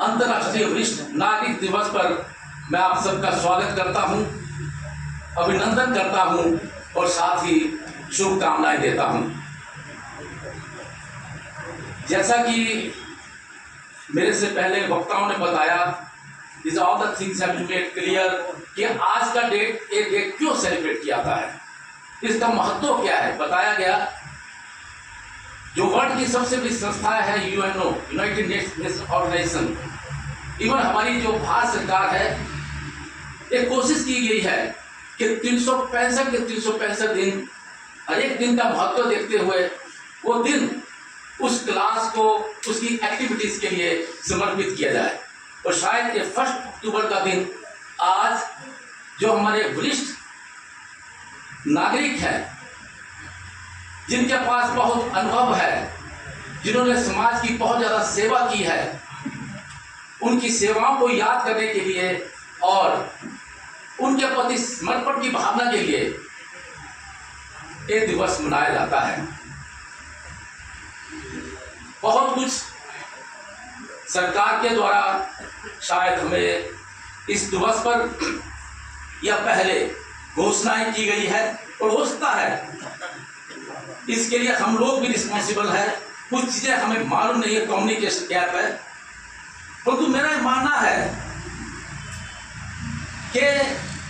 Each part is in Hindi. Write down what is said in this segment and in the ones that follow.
अंतर्राष्ट्रीय वरिष्ठ नागरिक दिवस पर मैं आप सबका स्वागत करता हूं, अभिनंदन करता हूं और साथ ही शुभकामनाएं देता हूं। जैसा कि मेरे से पहले वक्ताओं ने बताया, is all the things have been made clear कि आज का डेट एक डेट क्यों सेलिब्रेट किया जाता है, इसका महत्व क्या है। बताया गया जो वर्ल्ड की सबसे बड़ी संस्था है UNO, United Nation Organization, even हमारी जो भारत सरकार है, एक कोशिश की गई है कि 365 दिन हर एक दिन का महत्व देखते हुए वो दिन उस क्लास को उसकी एक्टिविटीज के लिए समर्पित किया जाए। और शायद ये 1 अक्टूबर का दिन आज जो हमारे वरिष्ठ नागरिक हैं, जिनके पास बहुत अनुभव है, जिन्होंने समाज की बहुत ज़्यादा सेवा की है, उनकी सेवाओं को याद करने के लिए और उनके प्रति समर्पण की भावना के लिए ये दिवस मनाया जाता है। बहुत कुछ सरकार के द्वारा शायद हमें इस दिवस पर या पहले घोषणाएं की गई है और हो सकता है इसके लिए हम लोग भी रिस्पॉन्सिबल है। कुछ चीज़ें हमें मालूम नहीं है, कम्युनिकेशन गैप है। परंतु मेरा मानना है कि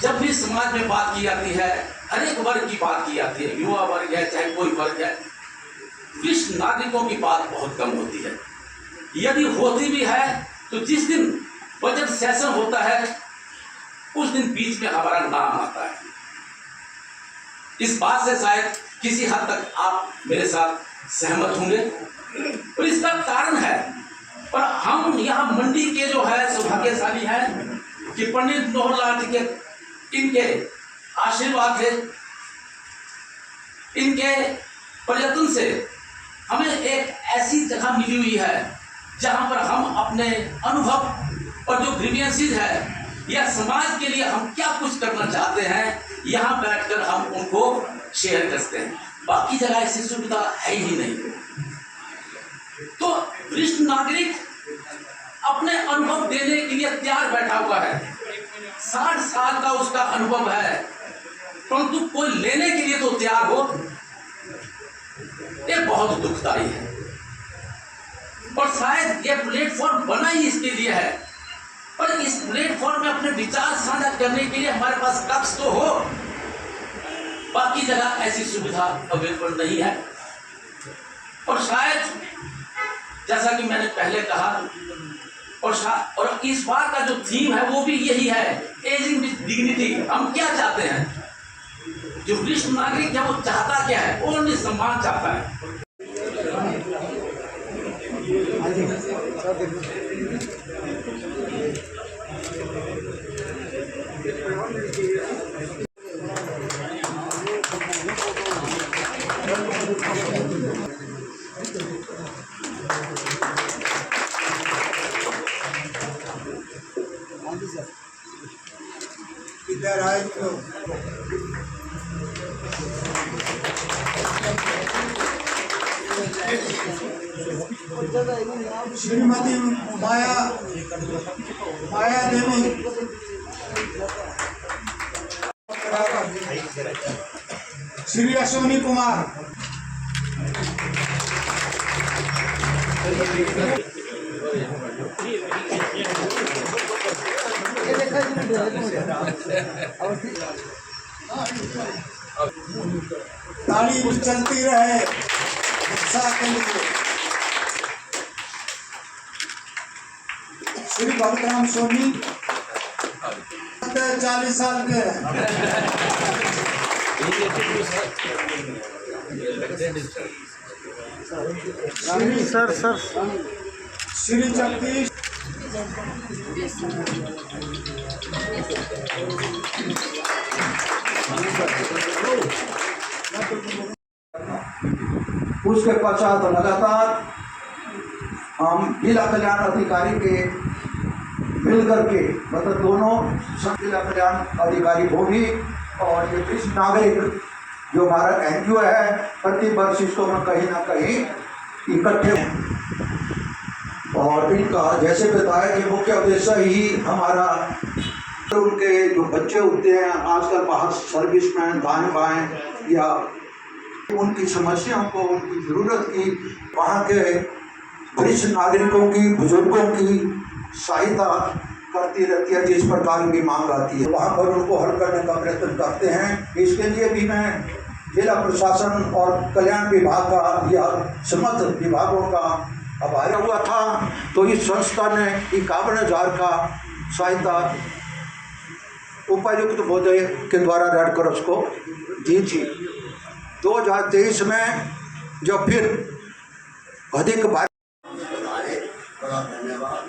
जब भी समाज में बात की जाती है, हर एक वर्ग की बात की जाती है, युवा वर्ग है चाहे कोई वर्ग है, वरिष्ठ नागरिकों की बात बहुत कम होती है। यदि होती भी है तो जिस दिन बजट सेशन होता है उस दिन बीच में हमारा नाम आता है। इस बात से शायद किसी हद तक आप मेरे साथ सहमत होंगे और इसका कारण है, पर हम यहाँ मंडी के जो है सौभाग्यशाली हैं कि पंडित जवाहरलाल जी के इनके आशीर्वाद है, इनके प्रयत्न से हमें एक ऐसी जगह मिली हुई है जहां पर हम अपने अनुभव और जो ग्रीवियंसेस है या समाज के लिए हम क्या कुछ करना चाहते हैं, यहाँ बैठकर हम उनको शेयर करते हैं। बाकी जगह ऐसी सुविधा है ही नहीं। तो वरिष्ठ नागरिक अपने अनुभव देने के लिए तैयार बैठा हुआ है। 60 साल का उसका अनुभव है, परंतु कोई लेने के लिए तो तैयार हो, ये बहुत दुखदाई है। और शायद ये प्लेटफॉर्म बना ही इसके लिए है, पर इस प्लेटफॉर्म में अपने विचार साझा करने के लिए हमारे पास कक्ष तो हो। बाकी जगह ऐसी सुविधा अवेलेबल नहीं है। और शायद जैसा कि मैंने पहले कहा, और इस बार का जो थीम है वो भी यही है, एजिंग विद डिग्निटी। हम क्या चाहते हैं, जो वरिष्ठ नागरिक है वो चाहता क्या है, वो उन्हें सम्मान चाहता है। इधर आए तो श्रीमती माया देवी, श्री अश्विनी कुमार, ताली भी चलती रहे उत्साह के लिए। श्री भगतराम सोनी 40 साल के श्री जगदीश, उसके पश्चात लगातार हम जिला कल्याण अधिकारी के मिलकर के, मतलब दोनों जिला कल्याण अधिकारी को भी और ये वरिष्ठ नागरिक जो हमारा एनजीओ है, प्रति वर्ष इसको में कहीं ना कहीं इकट्ठे और इनका जैसे बताया कि मुख्य उद्देश्य ही हमारा उनके जो बच्चे होते हैं आजकल बाहर सर्विसमैन दाएं बाएं या उनकी समस्याओं को उनकी ज़रूरत की वहाँ के वरिष्ठ नागरिकों की बुजुर्गों की सहायता करती रहती है। जिस प्रकार की मांग आती है वहाँ पर उनको हल करने का प्रयत्न करते हैं। इसके लिए भी मैं जिला प्रशासन और कल्याण विभाग का या समस्त विभागों का आभारी हुआ था। तो इस संस्था ने 51,000 का सहायता उपायुक्त महोदय के द्वारा रेड क्रॉस को दी थी। 2023 में जब फिर अधिक बड़ा धन्यवाद।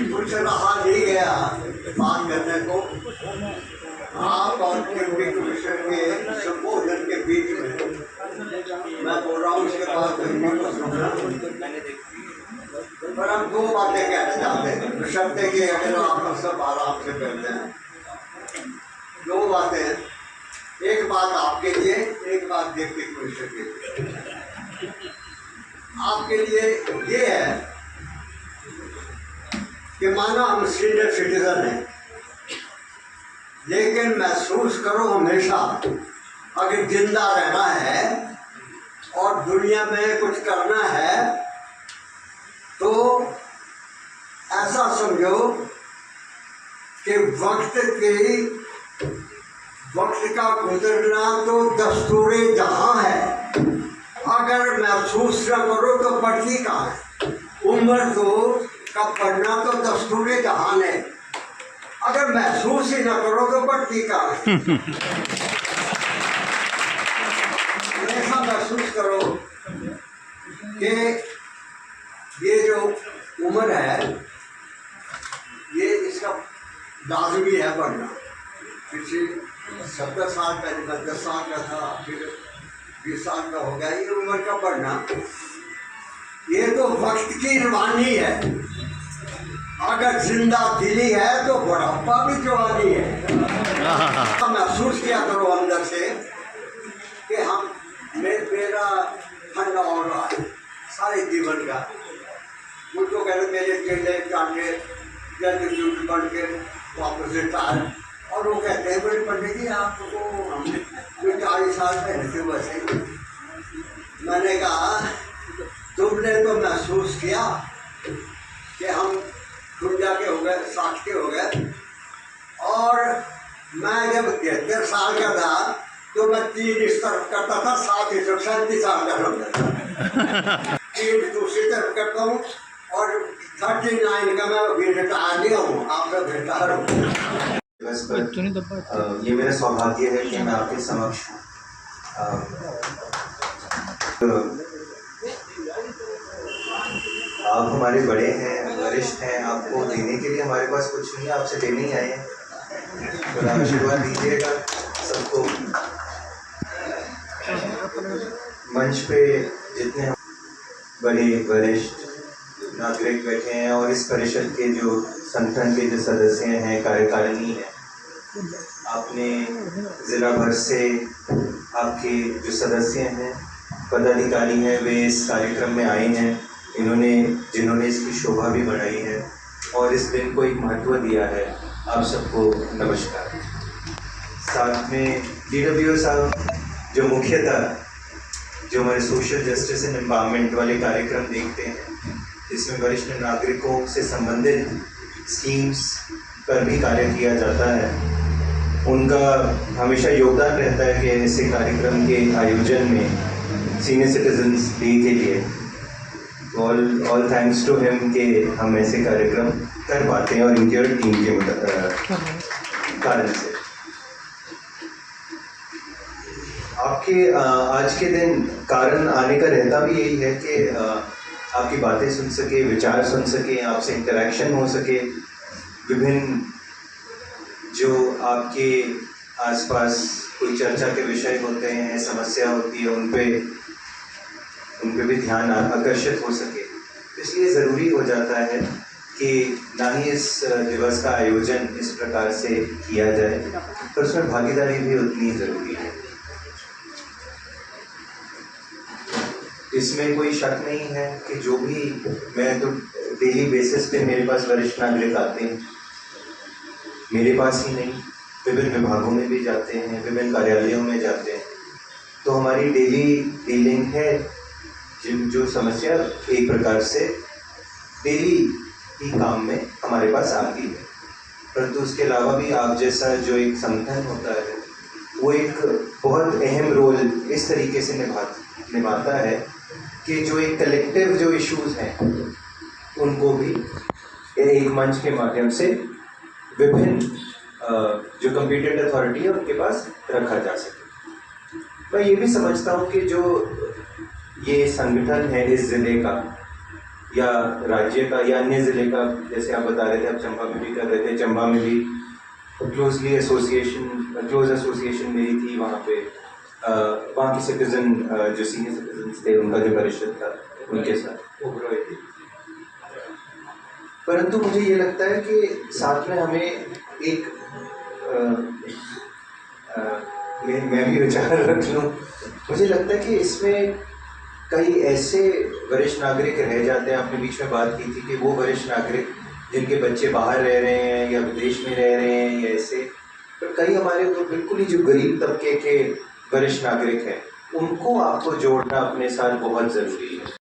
मुझसे रहा नहीं गया बात करने को। आप और डिप्टी कमिश्नर के संबोधन के बीच में मैं बोल रहा हूँ, उसके बाद पर हम दो बातें कहना चाहते हैं, बशर्ते कि अगर आप सब आराम से करते हैं। दो बातें, एक बात आपके लिए, एक बात डिप्टी कमिश्नर के लिए। आपके लिए ये है कि माना हम सीनियर सिटीजन हैं, लेकिन महसूस करो हमेशा अगर जिंदा रहना है और दुनिया में कुछ करना है तो ऐसा समझो कि वक्त का गुजरना तो दस्तूरे जहां है। अगर महसूस न करो तो बढ़ती कहाँ है। उम्र तो का पढ़ना तो दस्तूरे जहां है, अगर महसूस ही न करो तो बढ़ती कहाँ है। ऐसा महसूस करो कि ये जो उम्र है ये इसका लाजमी है पढ़ना। पिछले 70 साल पहले 10 साल का था, फिर 20 साल का हो गया। ये उम्र का पढ़ना ये तो वक्त की रवानी है। अगर जिंदा दिली है तो बुढ़ापा भी जवानी है। महसूस किया करो अंदर से कि हम मेरा फंड और रहा है सारे जीवन का। मुझको कहते मेरे चेले चाटे जल्द बन के वापस रिटायर, और वो कहते हैं बड़े पंडित जी आपको हमने 40 साल पहले से वैसे। मैंने कहा तुमने तो महसूस किया कि हम खुंजा के हो गए, 60 के हो गए, और मैं जब 73 साल का था तो मैं 3 इस तरफ करता था, 7 इस तरफ 37 साल का हो गया। 3 दूसरी तरफ करता हूँ और 39 का मैं अभी रिटायर नहीं हूँ, आप सब रिटायर हो। ये मेरा सौभाग्य है कि मैं आपके समक्ष आप हमारे बड़े हैं, वरिष्ठ हैं, आपको देने के लिए हमारे पास कुछ नहीं है, आपसे लेने ही आए हैं। तो आशीर्वाद दीजिएगा सबको। मंच पे जितने बड़े वरिष्ठ नागरिक बैठे हैं और इस परिषद के जो संगठन के जो सदस्य हैं, कार्यकारिणी है, आपने ज़िला भर से आपके जो सदस्य हैं, पदाधिकारी हैं, वे इस कार्यक्रम में आए हैं। जिन्होंने इसकी शोभा भी बढ़ाई है और इस दिन को एक महत्व दिया है। आप सबको नमस्कार। साथ में DWO साहब जो मुख्यतः जो हमारे सोशल जस्टिस एंड एम्पावरमेंट वाले कार्यक्रम देखते हैं, जिसमें वरिष्ठ नागरिकों से संबंधित स्कीम्स पर भी कार्य किया जाता है, उनका हमेशा योगदान रहता है कि ऐसे कार्यक्रम के आयोजन में सीनियर सिटीजन्स डे के लिए ऑल थैंक्स टू हिम कि हम ऐसे कार्यक्रम कर पाते हैं और इनकी और टीम के कारण से। आपके आज के दिन कारण आने का रहता भी यही है कि आपकी बातें सुन सके, विचार सुन सके, आपसे इंटरेक्शन हो सके, विभिन्न जो आपके आसपास कोई चर्चा के विषय होते हैं, समस्या होती है, उन पे भी ध्यान आकर्षित हो सके। इसलिए ज़रूरी हो जाता है कि ना ही इस दिवस का आयोजन इस प्रकार से किया जाए, पर उसमें भागीदारी भी उतनी ज़रूरी है। इसमें कोई शक नहीं है कि जो भी मैं तो डेली बेसिस पे मेरे पास वरिष्ठ नागरिक आते हैं, मेरे पास ही नहीं विभिन्न विभागों में भी जाते हैं, विभिन्न कार्यालयों में जाते हैं, तो हमारी डेली डीलिंग है जो समस्या एक प्रकार से डेली ही काम में हमारे पास आती है। परंतु उसके अलावा भी आप जैसा जो एक संगठन होता है वो एक बहुत अहम रोल इस तरीके से निभाता है कि जो एक कलेक्टिव जो इश्यूज हैं उनको भी एक मंच के माध्यम से विभिन्न जो कंपीटेंट अथॉरिटी है उनके पास रखा जा सके। मैं ये भी समझता हूँ कि जो ये संगठन है इस ज़िले का या राज्य का या अन्य ज़िले का, जैसे आप बता रहे थे आप चंबा में भी कर रहे थे, चंबा में भी क्लोज एसोसिएशन मेरी थी वहाँ पे। वहाँ के सिटीजन जो सीनियर सिटीजन थे उनका जो परिषद था उनके साथ उभरोए थे। परंतु मुझे ये लगता है कि साथ में हमें एक मैं भी विचार रख लूँ, मुझे लगता है कि इसमें कई ऐसे वरिष्ठ नागरिक रह जाते हैं। आपने बीच में बात की थी कि वो वरिष्ठ नागरिक जिनके बच्चे बाहर रह रहे हैं या विदेश में रह रहे हैं या ऐसे, पर कई हमारे तो बिल्कुल ही जो गरीब तबके के वरिष्ठ नागरिक हैं उनको आपको जोड़ना अपने साथ बहुत ज़रूरी है।